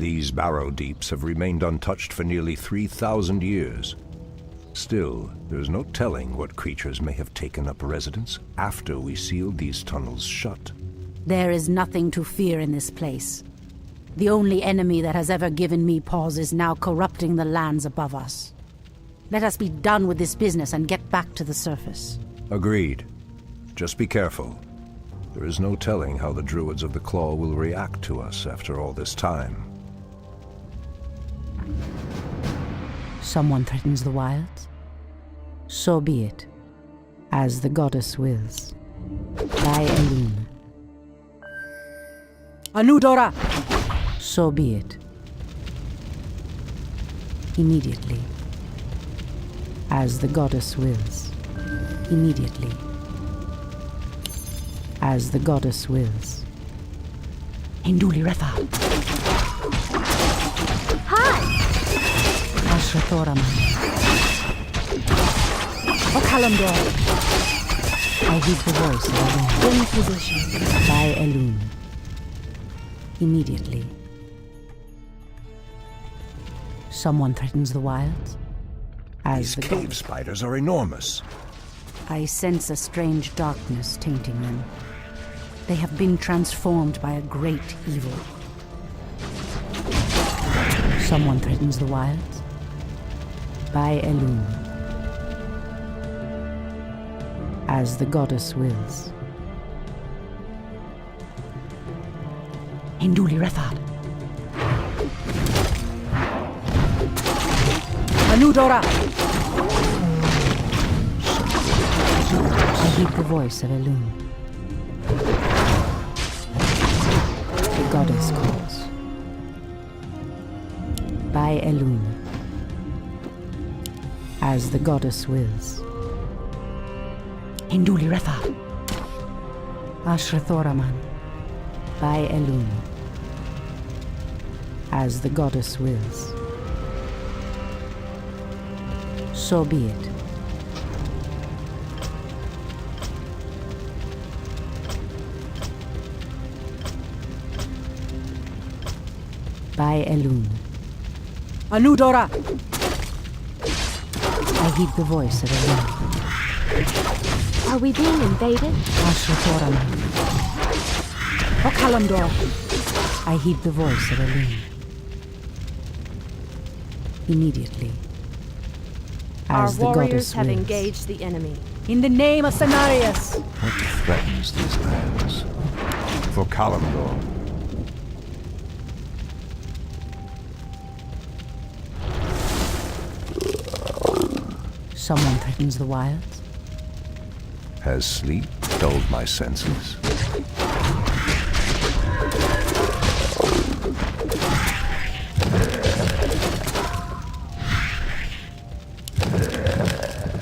These barrow deeps have remained untouched for nearly 3,000 years. Still, there's no telling what creatures may have taken up residence after we sealed these tunnels shut. There is nothing to fear in this place. The only enemy that has ever given me pause is now corrupting the lands above us. Let us be done with this business and get back to the surface. Agreed. Just be careful. There is no telling how the Druids of the Claw will react to us after all this time. Someone threatens the wilds? So be it, as the goddess wills. By Elune. Anudora! So be it. Immediately. As the goddess wills. Immediately. As the goddess wills. Hinduli Retha. Hi! Ashrathoraman. Okalamdor. I heed the voice of Elune. In position. By Elune. Immediately. Someone threatens the wilds? These cave spiders are enormous. I sense a strange darkness tainting them. They have been transformed by a great evil. Someone threatens the wilds? By Elune. As the goddess wills. Hinduli Rethad. Anudora! I heed the voice of Elune. The goddess calls. By Elune. As the goddess wills. Hinduli Rethad. Ashrathoraman. By Elune. As the goddess wills. So be it. By Elune. Anudora! I heed the voice of Elune. Are we being invaded? Ashrathoraman. Okalamdor! I heed the voice of Elune. Immediately. Our The warriors goddess have wills. engaged the enemy. In the name of Cenarius! What threatens these lands? For Kalimdor. Someone threatens the wilds? Has sleep dulled my senses?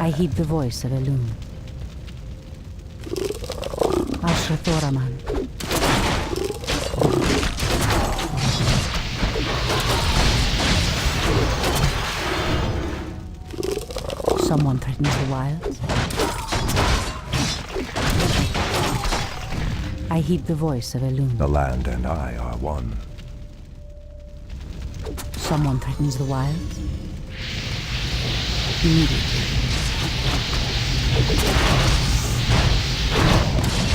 I heed the voice of Elune. Ashrathoraman. Someone threatens the wilds? I heed the voice of Elune. The land and I are one. Someone threatens the wilds? Immediately.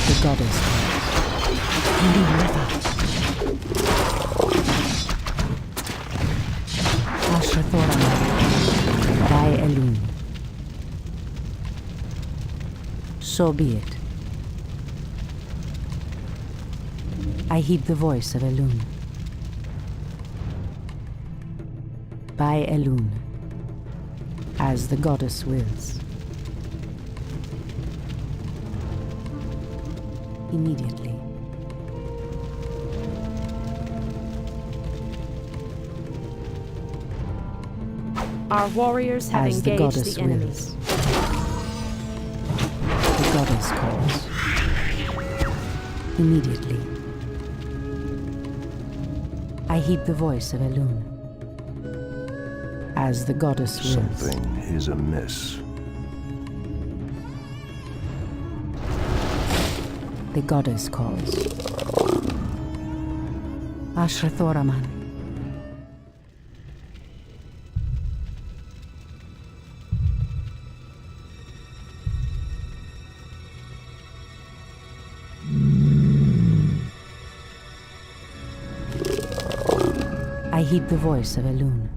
The goddess. Ashrathoraman. By Elune. So be it. I heed the voice of Elune. By Elune. As the goddess wills. Immediately. Our warriors have As the engaged goddess the enemy. wills. The goddess calls. Immediately. I heed the voice of Elune. As the goddess wills. Something is amiss. The goddess calls. Ashrathoraman. I heed the voice of Elune.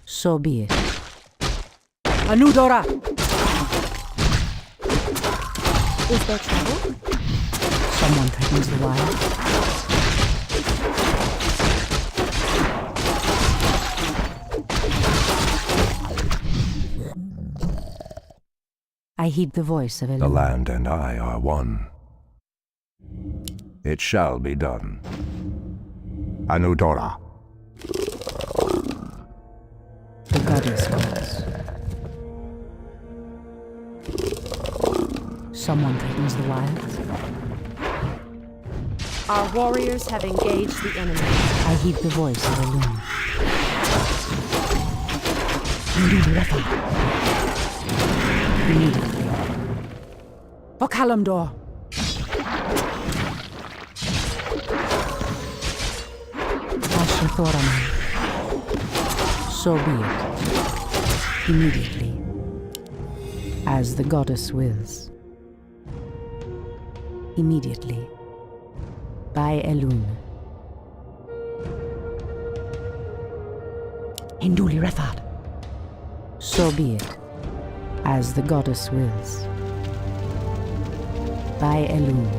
So be it. Anudora! Is there trouble? Someone threatens the wild. I heed the voice of Elune. The land and I are one. It shall be done. Anudora. The goddess calls. Someone threatens the wilds. Our warriors have engaged the enemy. I heed the voice of Elune. Immediately. For Kalimdor! Ashrathoraman. So be it. Immediately. As the goddess wills. Immediately. By Elune. Hinduli Refad. So be it. As the goddess wills. By Elune.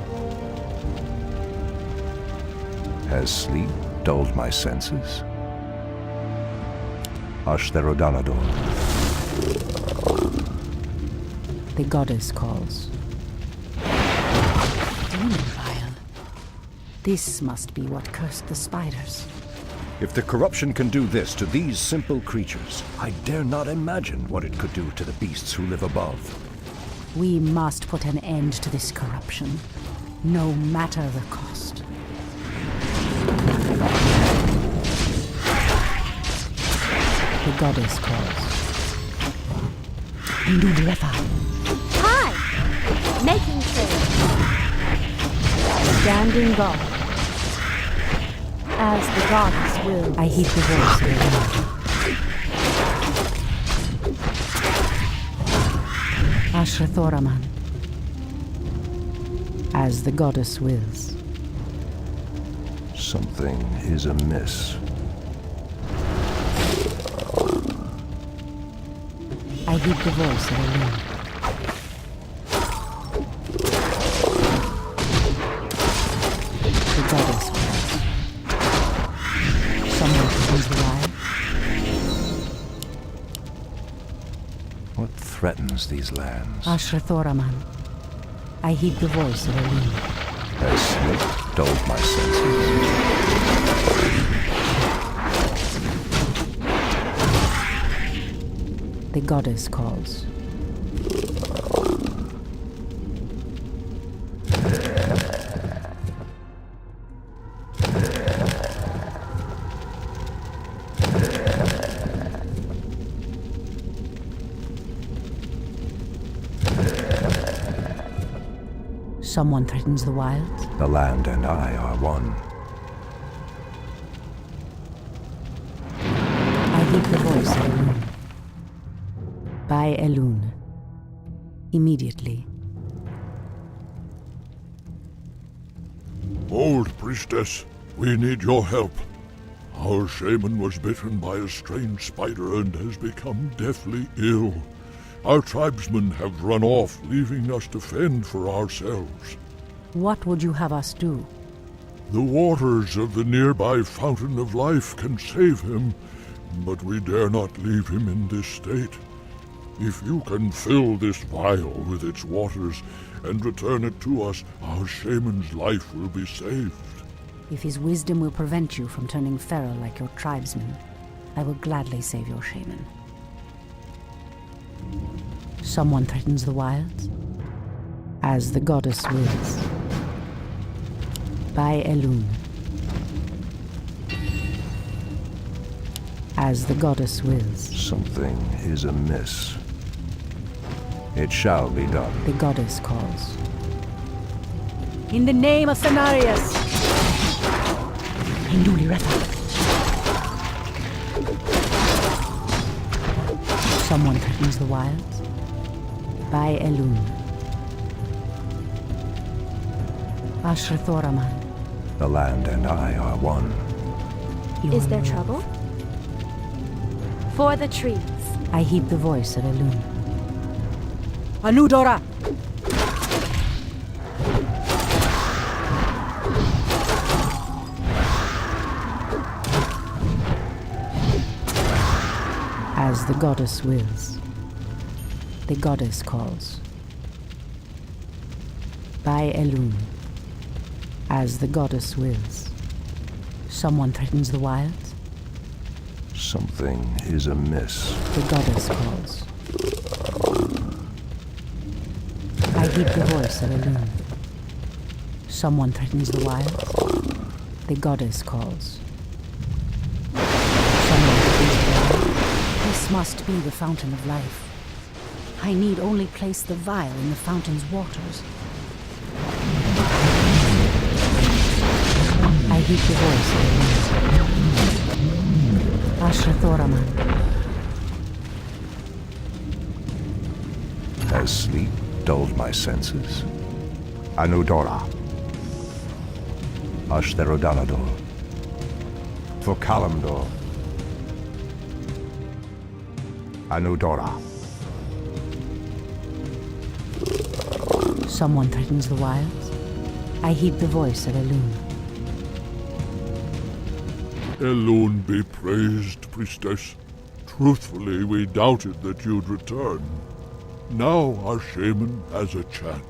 Has sleep dulled my senses? Ashtherodanador. The goddess calls. Demon vial. This must be what cursed the spiders. If the corruption can do this to these simple creatures, I dare not imagine what it could do to the beasts who live above. We must put an end to this corruption, no matter the cost. The goddess calls. Indurefa. Hi! Making trade. Standing guard. As the goddess will. I heed the voice of Elune. Ashrathoraman. As the goddess wills. Something is amiss. I heed the voice of Elune. The goddess wills. Someone threatens the wild. What threatens these lands? Ashrathoraman. I heed the voice of Elune. Has sleep dulled my senses? The goddess calls. Someone threatens the wilds. The land and I are one. I heed the voice of Elune. By Elune. Immediately. Old priestess, we need your help. Our shaman was bitten by a strange spider and has become deathly ill. Our tribesmen have run off, leaving us to fend for ourselves. What would you have us do? The waters of the nearby Fountain of Life can save him, but we dare not leave him in this state. If you can fill this vial with its waters and return it to us, our shaman's life will be saved. If his wisdom will prevent you from turning feral like your tribesmen, I will gladly save your shaman. Someone threatens the wilds. As the goddess wills. By Elune. As the goddess wills. Something is amiss. It shall be done. The goddess calls. In the name of Cenarius! Hinduli Retha. Someone threatens the wilds. By Elune. Ashrathoraman. The land and I are one. Is there trouble? For the trees. I heed the voice of Elun. Anudora! As the goddess wills, the goddess calls. By Elun, as the goddess wills. Someone threatens the wilds. Something is amiss. The goddess calls. I heed the voice of Elun. Someone threatens the wilds. The goddess calls. Someone threatens the wilds. This must be the fountain of life. I need only place the vial in the fountain's waters. I heed the voice of Elun. Ashrathoraman. Has sleep dulled my senses? Anudora. Ashtherodanador. For Kalimdor. Anudora. Someone threatens the wilds. I heed the voice of Elun. Elun be praised, priestess. Truthfully, we doubted that you'd return. Now our shaman has a chance.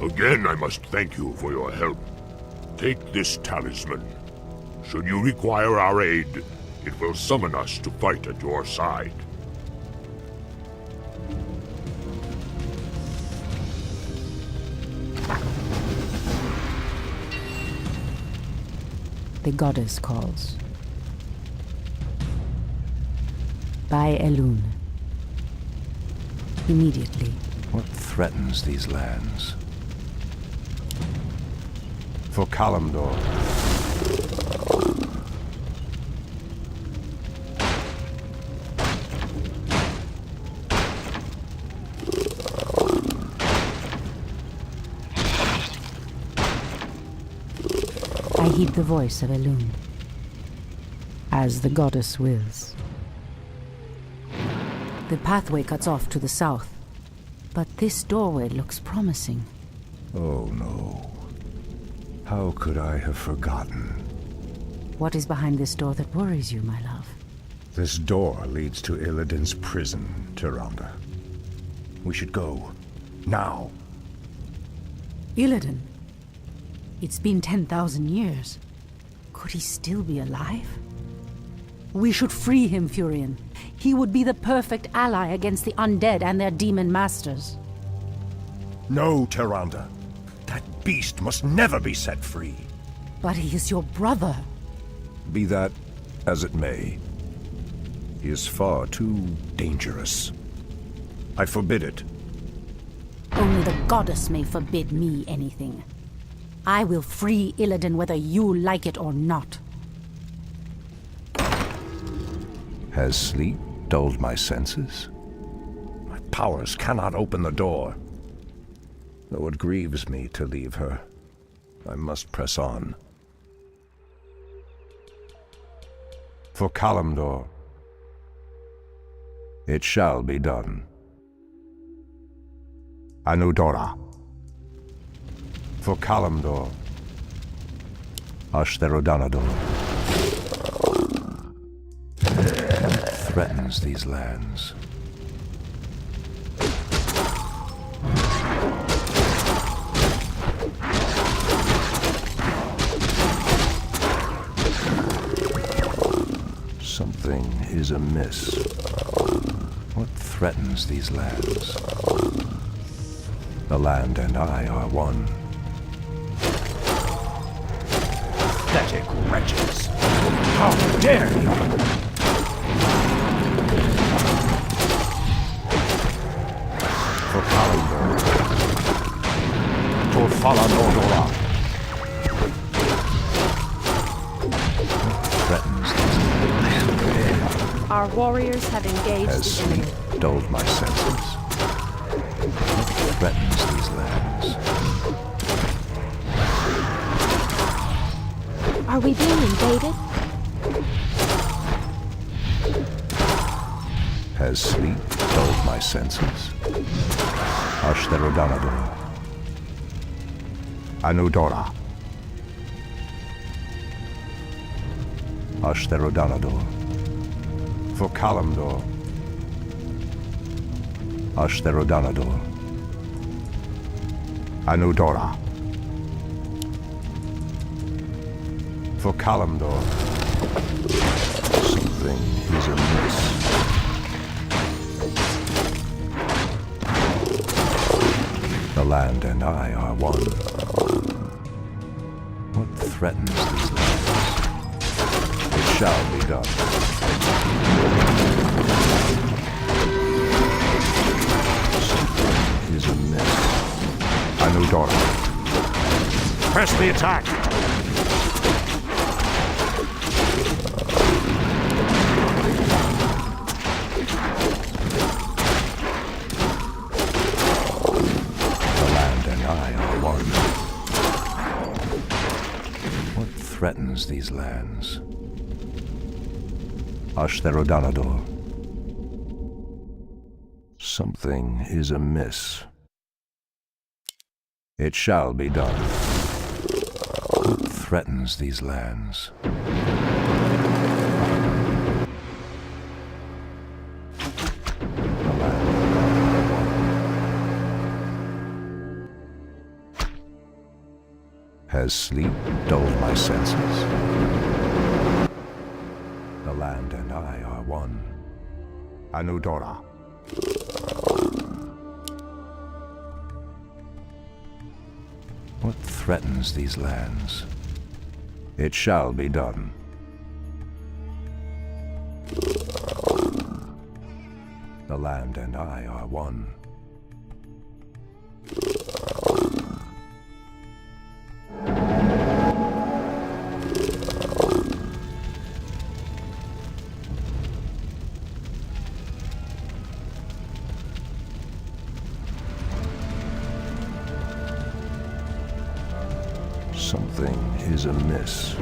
Again, I must thank you for your help. Take this talisman. Should you require our aid, it will summon us to fight at your side. The goddess calls. By Elun. Immediately. What threatens these lands? For Kalimdor. I heed the voice of Elun. As the goddess wills. The pathway cuts off to the south, but this doorway looks promising. Oh no. How could I have forgotten? What is behind this door that worries you, my love? This door leads to Illidan's prison, Tyrande. We should go. Now. Illidan? It's been 10,000 years. Could he still be alive? We should free him, Furion. He would be the perfect ally against the undead and their demon masters. No, Tyrande. That beast must never be set free. But he is your brother. Be that as it may, he is far too dangerous. I forbid it. Only the goddess may forbid me anything. I will free Illidan whether you like it or not. Has sleep dulled my senses? My powers cannot open the door. Though it grieves me to leave her, I must press on. For Kalimdor, it shall be done. Anudora. For Kalimdor, Ashtherodanador. Threatens these lands. Something is amiss. What threatens these lands? The land and I are one. Pathetic wretches! How dare you! For Kalimdor, Torfala Nordora. Threatens these. Our warriors have engaged Has the enemy. sleep dulled my senses? threatens these lands? Are we being invaded? Has sleep dulled my senses? Ashtherodanador. Anudora. Ashtherodanador. For Kalimdor. Ashtherodanador. Anudora. For Kalimdor. Something is amiss. The land and I are one. What threatens these lands? It shall be done. Something is amiss. Anudora. Press the attack! Threatens these lands. Ashtherodanador. Something is amiss. It shall be done. What threatens these lands? Has sleep dulled my senses? The land and I are one. Anudora. What threatens these lands? It shall be done. The land and I are one. Something is amiss.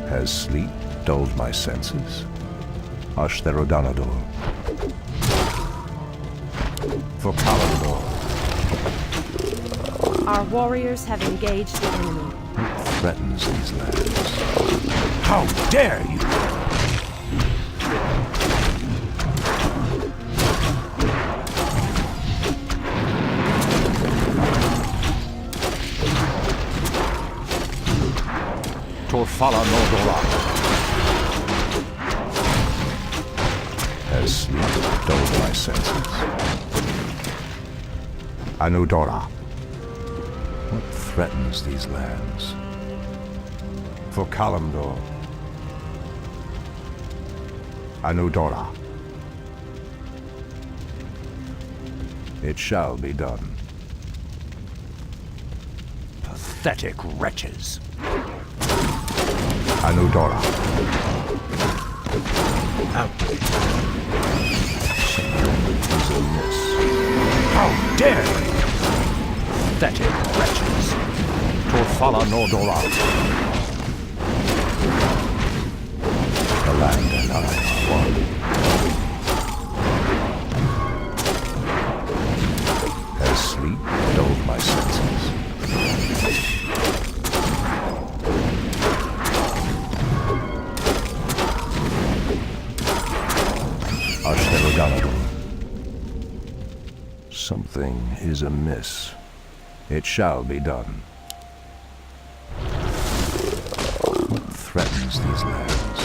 Has sleep dulled my senses? Ashtherodanador. For Kalimdor. Our warriors have engaged the enemy. What threatens these lands? How dare you! Torfala Nordora. Has sleep dulled my senses? Anudora. What threatens these lands? For Kalimdor. Anudora. It shall be done. Pathetic wretches. Anudora. Outrage. Something is amiss. How dare you! Pathetic wretches. Torfala Nordora. The land and I are one. Has sleep dulled my senses? Something is amiss. It shall be done. What threatens these lands?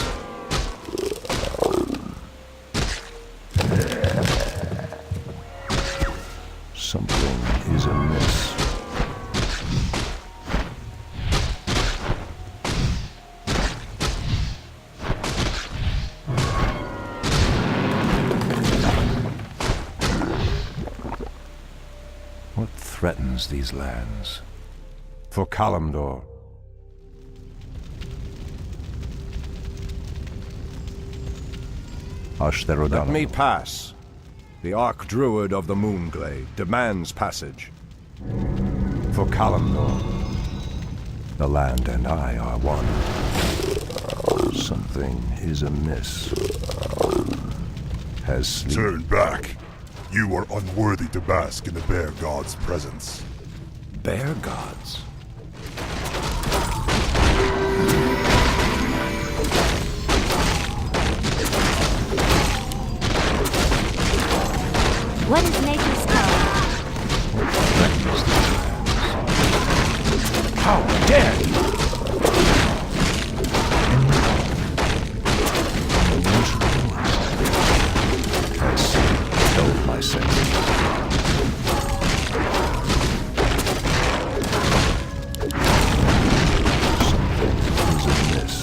Something is amiss. What threatens these lands? For Kalimdor. Let me pass. The Archdruid of the Moonglade demands passage. For Kalimdor, the land and I are one. Something is amiss. Has sleep... Turn back. You are unworthy to bask in the Bear God's presence. Bear gods? What is nature's call? How dare you! Has dulled my senses. Something is amiss.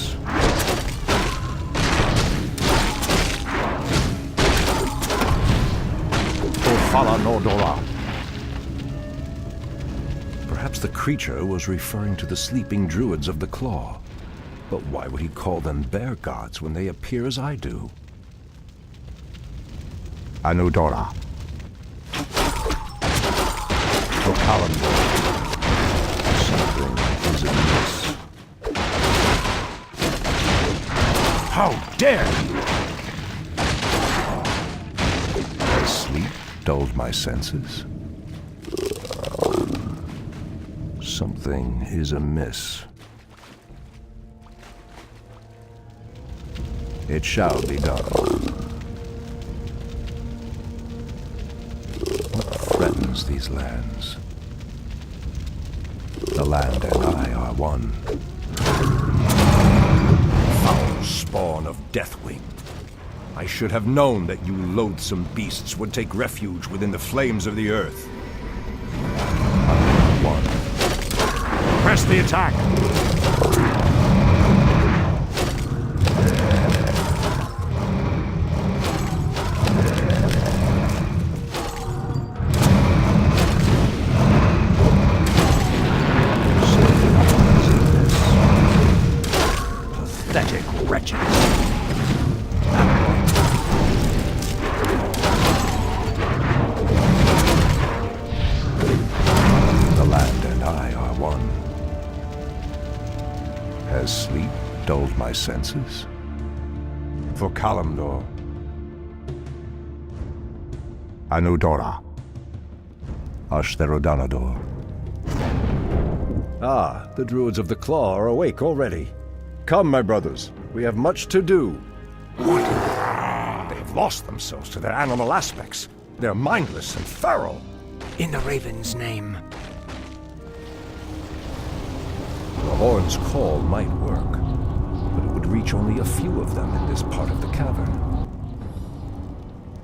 Perhaps the creature was referring to the sleeping druids of the Claw. But why would he call them bear gods when they appear as I do? Anudora. For Kalimdor. Something is amiss. How dare you! Has sleep dulled my senses? Something is amiss. It shall be done. What threatens these lands? The land and I are one. Foul spawn of Deathwing. I should have known that you loathsome beasts would take refuge within the flames of the earth. One. Press the attack! Pathetic wretches. Has sleep dulled my senses? For Kalimdor. Anudora. Ashtherodanador. Ah, the druids of the Claw are awake already. Come, my brothers, we have much to do. They've lost themselves to their animal aspects. They're mindless and feral. In the Raven's name. The horn's call might work, but it would reach only a few of them in this part of the cavern.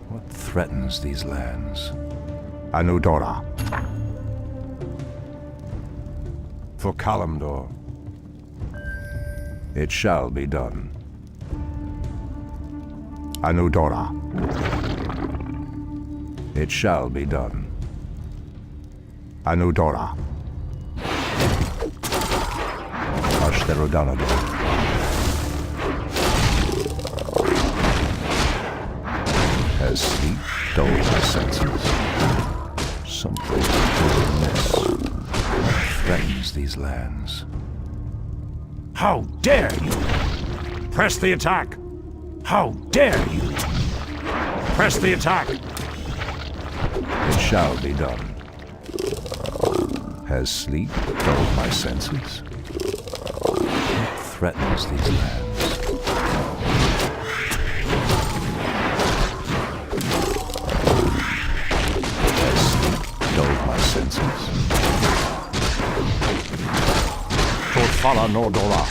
What threatens these lands? Anudora. For Kalimdor. It shall be done. Anudora. It shall be done. Anudora. Ashtherodanador. Has sleep dulled my senses? Something is amiss. Threatens these lands. How dare you! Press the attack! How dare you! Press the attack! It shall be done. Has sleep dulled my senses? Threatens these lands. Has sleep dulled my senses? Torfala Nordora.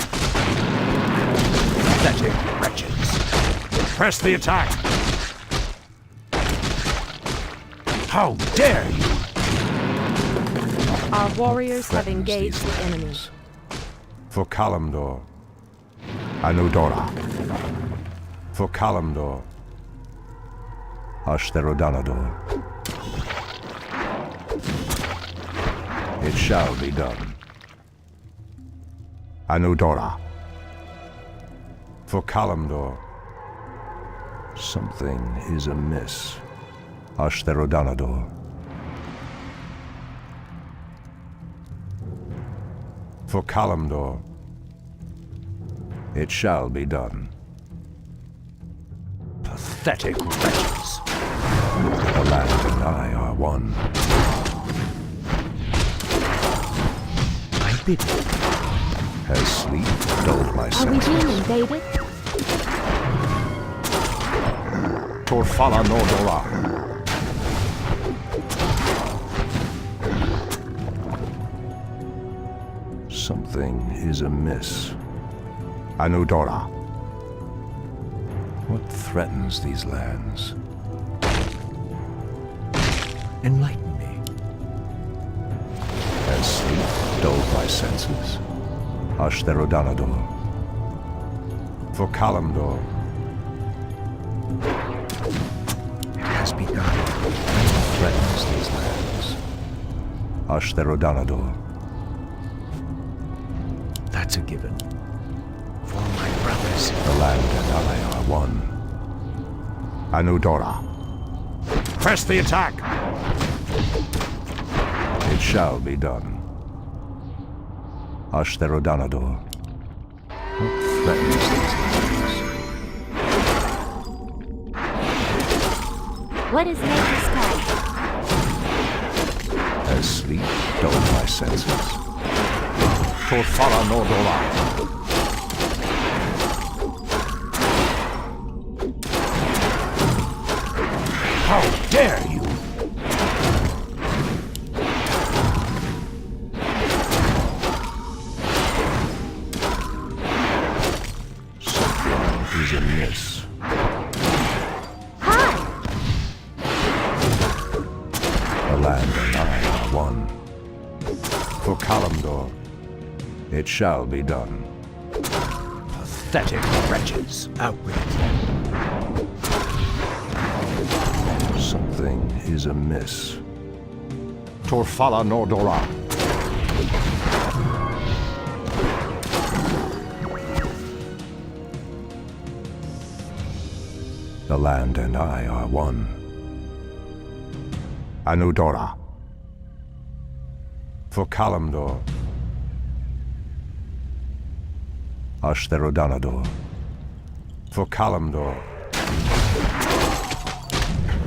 Pathetic wretches. Press the attack! How dare you! Our warriors have engaged the enemy. For Kalimdor. Anudora. For Kalimdor. Ashtherodanador. It shall be done. Anudora. For Kalimdor. Something is amiss. Ashtherodanador. For Kalimdor, it shall be done. Pathetic wretches. The land and I are one. I bid you. Has sleep dulled my Are we senses? being invaded? Torfala Nordora. Something is amiss. Anudora. What threatens these lands? Enlighten me. Has sleep dulled my senses? Ashtherodanador. For Kalimdor. It has begun. Threatens these lands. Ashtherodanador. That's a given. For my brothers. The land and I are one. Anudora. Press the attack! It shall be done. Ashtherodanador. What threatens these lands? What is nature's call? Has sleep dulled my senses? Torfala Nordora. How dare you! Something is amiss. Hi! The land and I are one. For Kalimdor, it shall be done. Pathetic wretches. Out with it. Something is amiss. Torfala Nordora. The land and I are one. Anudora. For Kalimdor. Ashtherodanador. For Kalimdor.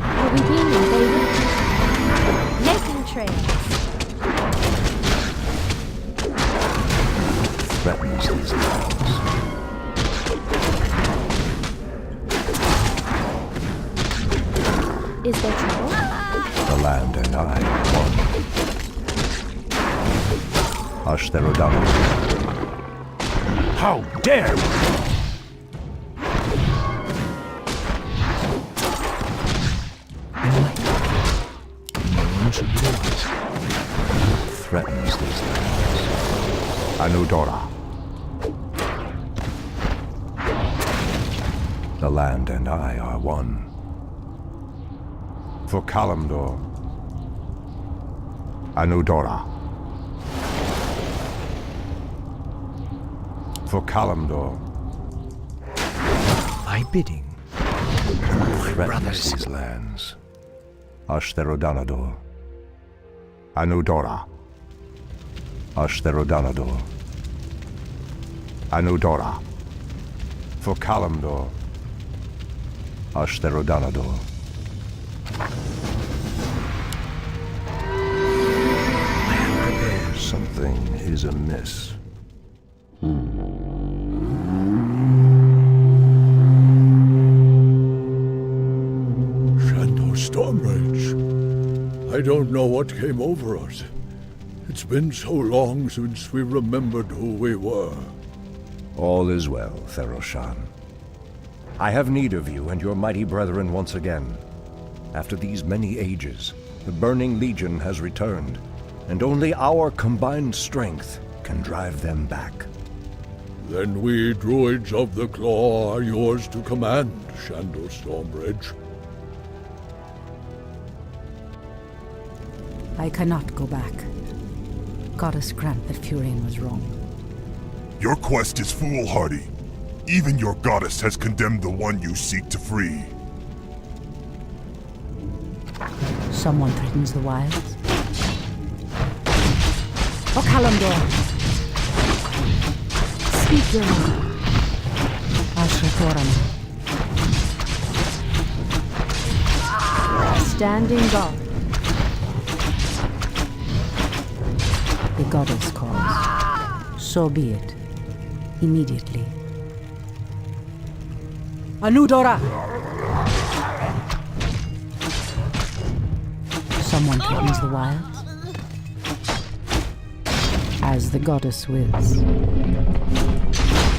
Are we being invaded? Making trails. Threatens these lands. Is there trouble? The land and I are one. Ashtherodanador. How dare you! No one should lose. Threatens these lands. Anudora. The land and I are one. For Kalimdor. Anudora. For Kalimdor. My bidding. My Threatens brothers. these lands. Ashtherodanador. Anudora. Ashtherodanador. Anudora. For Kalimdor. Ashtherodanador. I am prepared. Something is amiss. Shandor Stormrage. I don't know what came over us. It's been so long since we remembered who we were. All is well, Theroshan. I have need of you and your mighty brethren once again. After these many ages, the Burning Legion has returned, and only our combined strength can drive them back. Then we druids of the Claw are yours to command, Shandor Stormrage. I cannot go back. Goddess grant that Furion was wrong. Your quest is foolhardy. Even your goddess has condemned the one you seek to free. Someone threatens the wilds. Okalamdor. Speak your mind. Ashrathoram. Standing guard. The goddess calls. So be it. Immediately. Anudora! Someone threatens the wilds. As the goddess wills.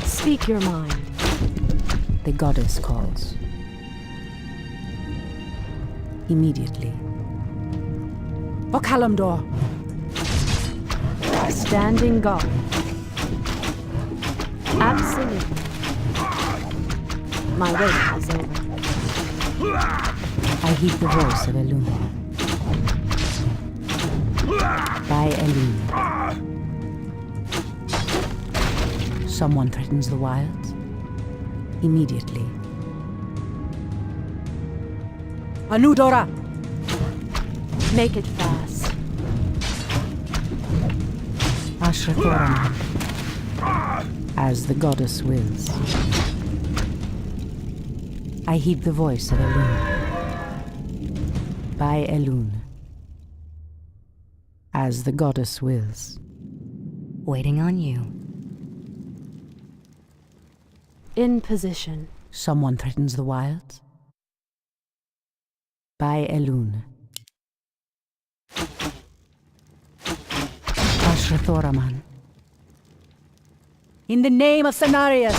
Speak your mind. The goddess calls. Immediately. Okalamdor! Standing guard. Absolutely. My wait is over. I heed the voice of Elune. By Elune. Someone threatens the wilds. Immediately. Anudora! Make it fast. Ashrathoram. As the goddess wills. I heed the voice of Elune. By Elune. As the goddess wills. Waiting on you. In position. Someone threatens the wilds. By Elune. Ashrathoraman. In the name of Cenarius!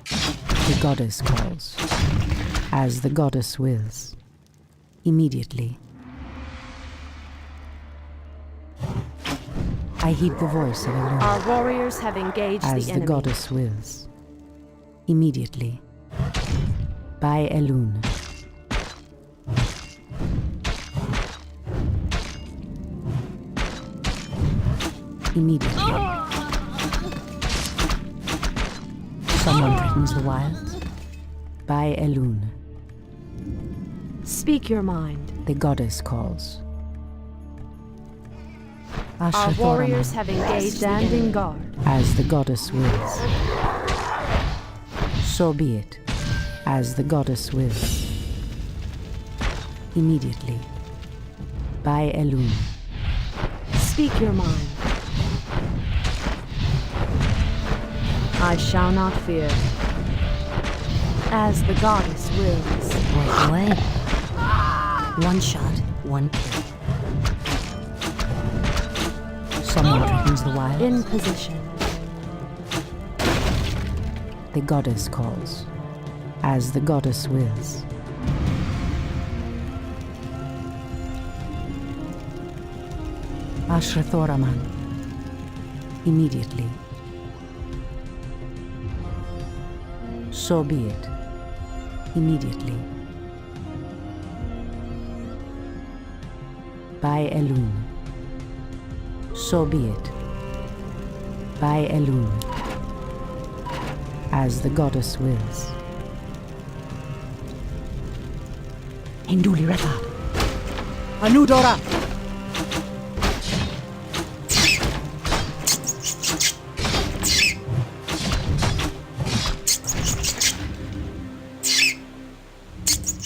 The goddess calls. As the goddess wills. Immediately. I heed the voice of Elune. Our warriors have engaged As the the enemy. goddess wills. Immediately. By Elune. Immediately. Someone threatens the wilds. By Elune. Speak your mind. The goddess calls. Our Ashrathoraman. warriors have engaged standing guard. As the goddess wills. So be it. As the goddess wills. Immediately. By Elune. Speak your mind. I shall not fear. As the goddess wills. Wait, wait. One shot, one kill. Someone threatens the wild. In position. The goddess calls. As the goddess wills. Ashrathoraman. Immediately. So be it. Immediately. By Elune. So be it. By Elune. As the goddess wills. Hinduli Retha. Anudora.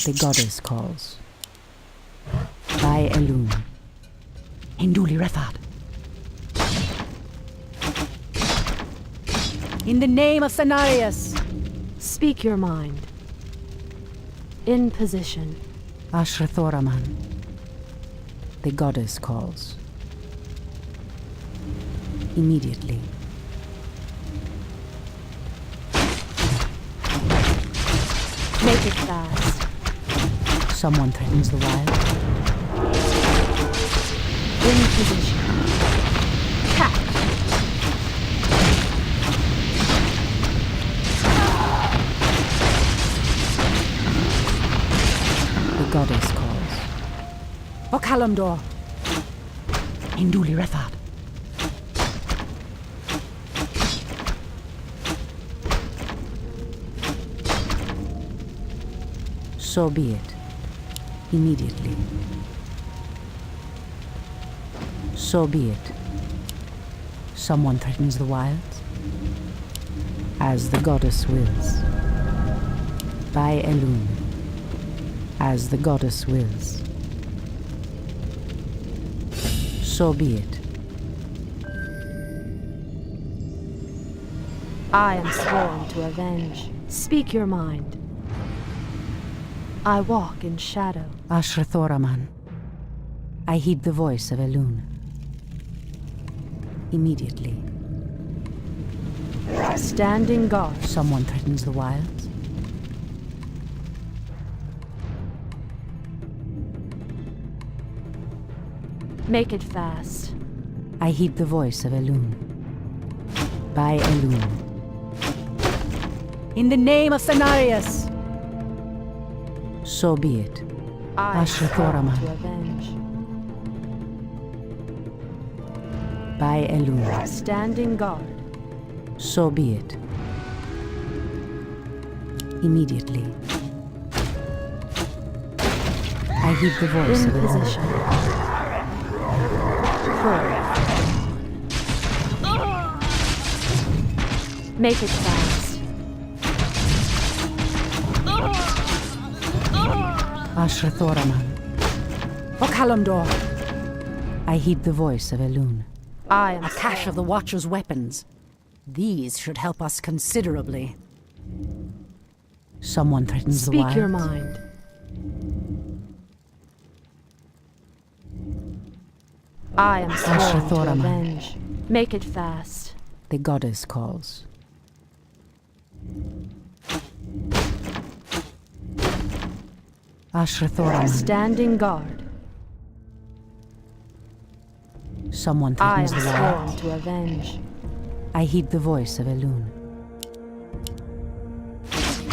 The goddess calls. By Elune. Hinduli Rethad. In the name of Cenarius. Speak your mind. In position. Ashrathoraman. The goddess calls. Immediately. Make it fast. Someone threatens the wild. In position. Cat. The goddess calls. Okalamdor. Hinduli Rethad. So be it. Immediately. So be it. Someone threatens the wilds? As the goddess wills. By Elune. As the goddess wills. So be it. I am sworn to avenge. Speak your mind. I walk in shadow. Ashrathoraman. I heed the voice of Elune. Immediately. Standing guard. Someone threatens the wilds? Make it fast. I heed the voice of Elune. By Elune. In the name of Cenarius! So be it. I am sworn Ashrathoraman. to avenge. By Elune. Standing guard. So be it. Immediately. I heed the voice In of Elune. position. Forward. Make it fast. Ashrathoraman. Okalamdor. I heed the voice of Elune. I am A cache of the Watcher's weapons. These should help us considerably. Someone threatens the Speak wilds? your mind. I am sworn to Ashrathoraman. avenge. Make it fast. The goddess calls. Ashrathoraman. Standing guard. Someone I am threatens the sworn wilds? to avenge. I heed the voice of Elune.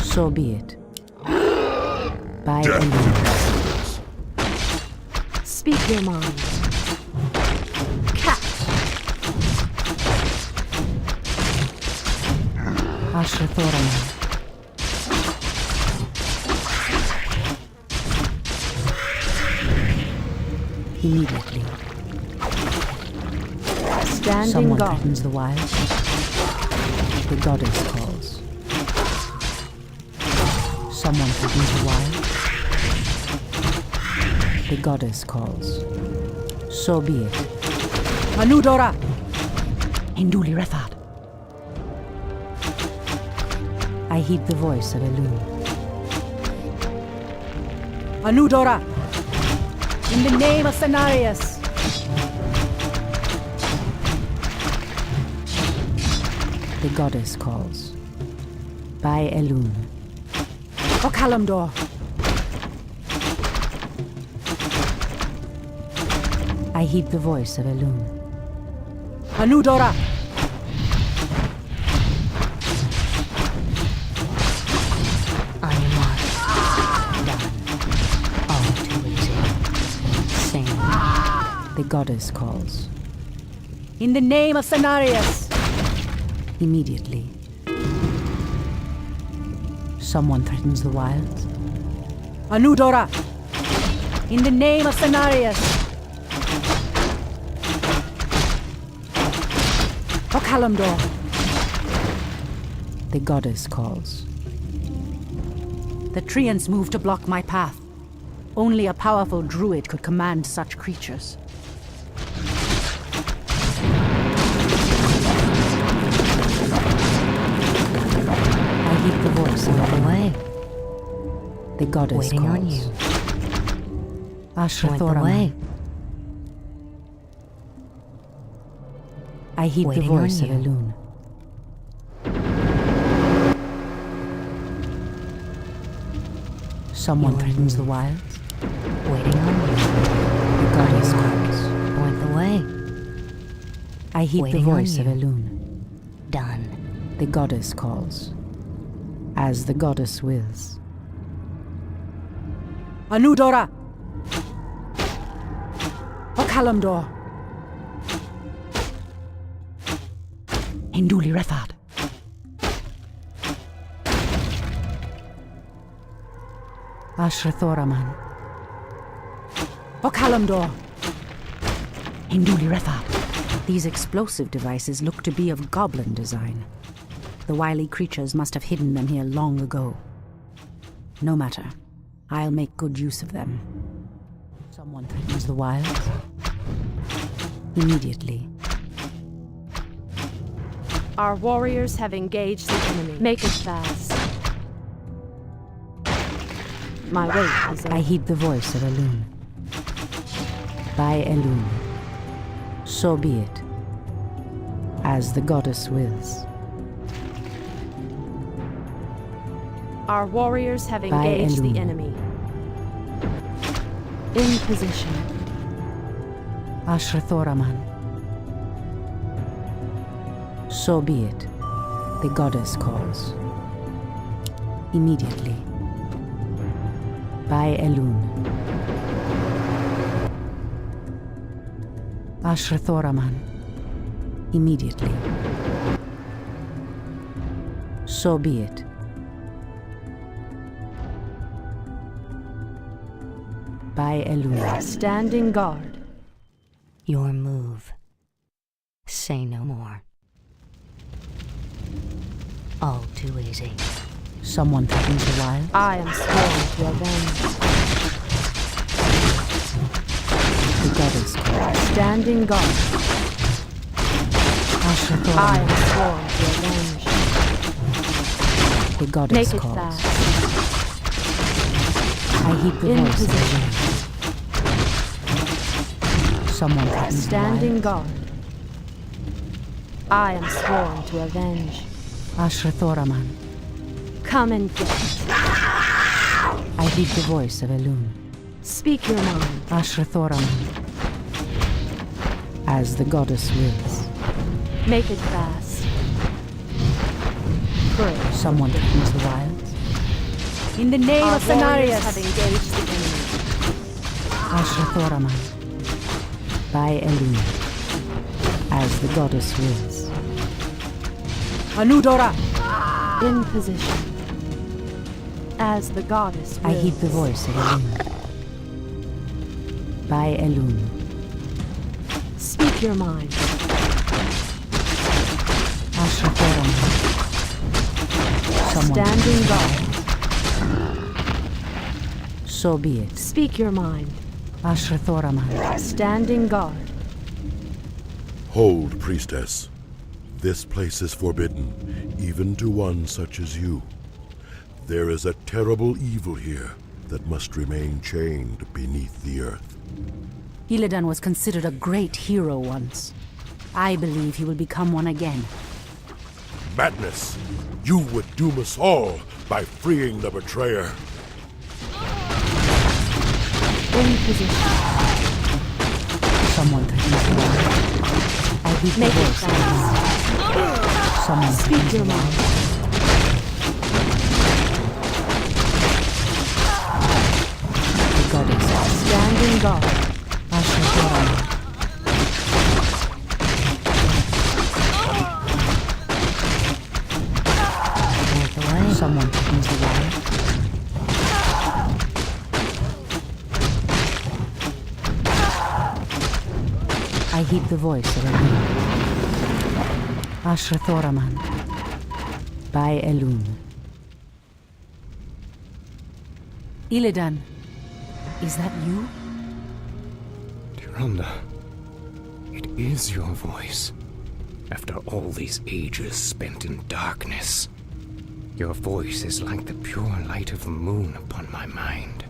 So be it. By Elune. Speak your mind. Catch. Ashrathoraman. Immediately. Standing Someone guard. threatens the wild. The goddess calls. Someone threatens the wild. The goddess calls. So be it. Anudora! Hinduli Refad. I heed the voice of Elune. Anudora! In the name of Cenarius! The goddess calls. By Elune. Okalamdor! I heed the voice of Elune. Anudora! I am not done. All too easy. Sing. The goddess calls. In the name of Cenarius! Immediately. Someone threatens the wilds. Anudora! In the name of Cenarius! Okalamdor! The goddess calls. The treants move to block my path. Only a powerful druid could command such creatures. I heed the voice of the way. The goddess Waiting calls. on you. Ashra Point the Thoraman. way. I heed the Waiting on voice of you. Elune. Someone Your threatens the move. wilds. Waiting on you. The goddess calls. Point the way. I heed the Waiting on voice of you. Elune. Done. The goddess calls. As the goddess wills. Anudora! Okalamdor! Hinduli Refad. Ashra Thoraman. Okalamdor! Hinduli Refa. These explosive devices look to be of goblin design. The wily creatures must have hidden them here long ago. No matter. I'll make good use of them. Someone threatens the wilds. Immediately. Our warriors have engaged the enemy. Make it fast. My wait is over. I heed the voice of Elune. By Elune. So be it. As the goddess wills. Our warriors have By engaged Elune. the enemy. In position. Ashrathoraman. So be it. The goddess calls. Immediately. By Elune. Ashrathoraman. Immediately. So be it. By Elune. Standing guard. Your move. Say no more. All too easy. Someone threatens the wild. I am sworn to avenge. The goddess calls. Standing guard. I Ashrathoraman. am sworn to avenge. The goddess Make it calls. fast. I heed the In voice of position. Elune. Someone threatens the Standing wild. guard. I am sworn to avenge. Ashrathoraman. Come and get it. I heed the voice of Elune. Speak your mind. Ashrathoraman. As the goddess wills. Make it fast. Pray. Someone threatens the wilds. In the name Our of warriors Cenarius. have engaged the enemy. Ashrathoraman. By Elune. As the goddess wills. Anudora. In position. As the goddess I wills. heed the voice of Elune. By Elune. Speak your mind. Ashrathoraman. Someone Standing guard. So be it. Speak your mind. Ashrathoraman. Standing guard. Hold, priestess. This place is forbidden, even to one such as you. There is a terrible evil here that must remain chained beneath the earth. Illidan was considered a great hero once. I believe he will become one again. Madness! You would doom us all by freeing the betrayer. In position. Someone threatens the wild. I heed the Make it voice of Elune. fast. Someone Speak threatens the your wild. mind. The goddess. Standing guard. Ashrathoraman. Out the way. Someone threatens the wild. I heed the voice of Elune. Ashrathoraman. By Elune. Illidan, is that you? Tyrande, it is your voice. After all these ages spent in darkness, your voice is like the pure light of the moon upon my mind.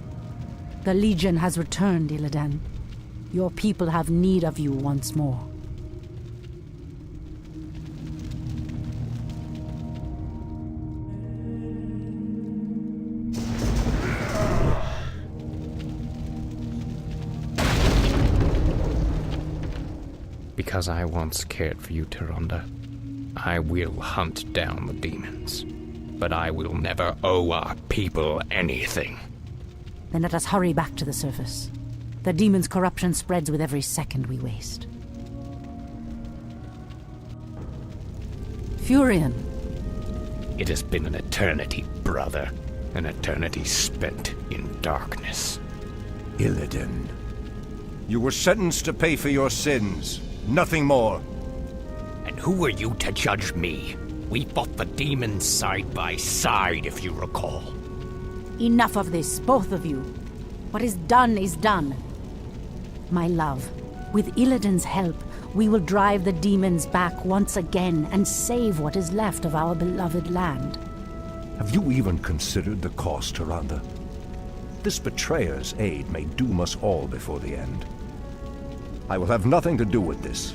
The Legion has returned, Illidan. Your people have need of you once more. Because I once cared for you, Tyrande, I will hunt down the demons. But I will never owe our people anything. Then let us hurry back to the surface. The demon's corruption spreads with every second we waste. Furion, It has been an eternity, brother. An eternity spent in darkness. Illidan, You were sentenced to pay for your sins. Nothing more. And who are you to judge me? We fought the demons side by side, if you recall. Enough of this, both of you. What is done. My love, with Illidan's help, we will drive the demons back once again and save what is left of our beloved land. Have you even considered the cost, Tyrande? This betrayer's aid may doom us all before the end. I will have nothing to do with this.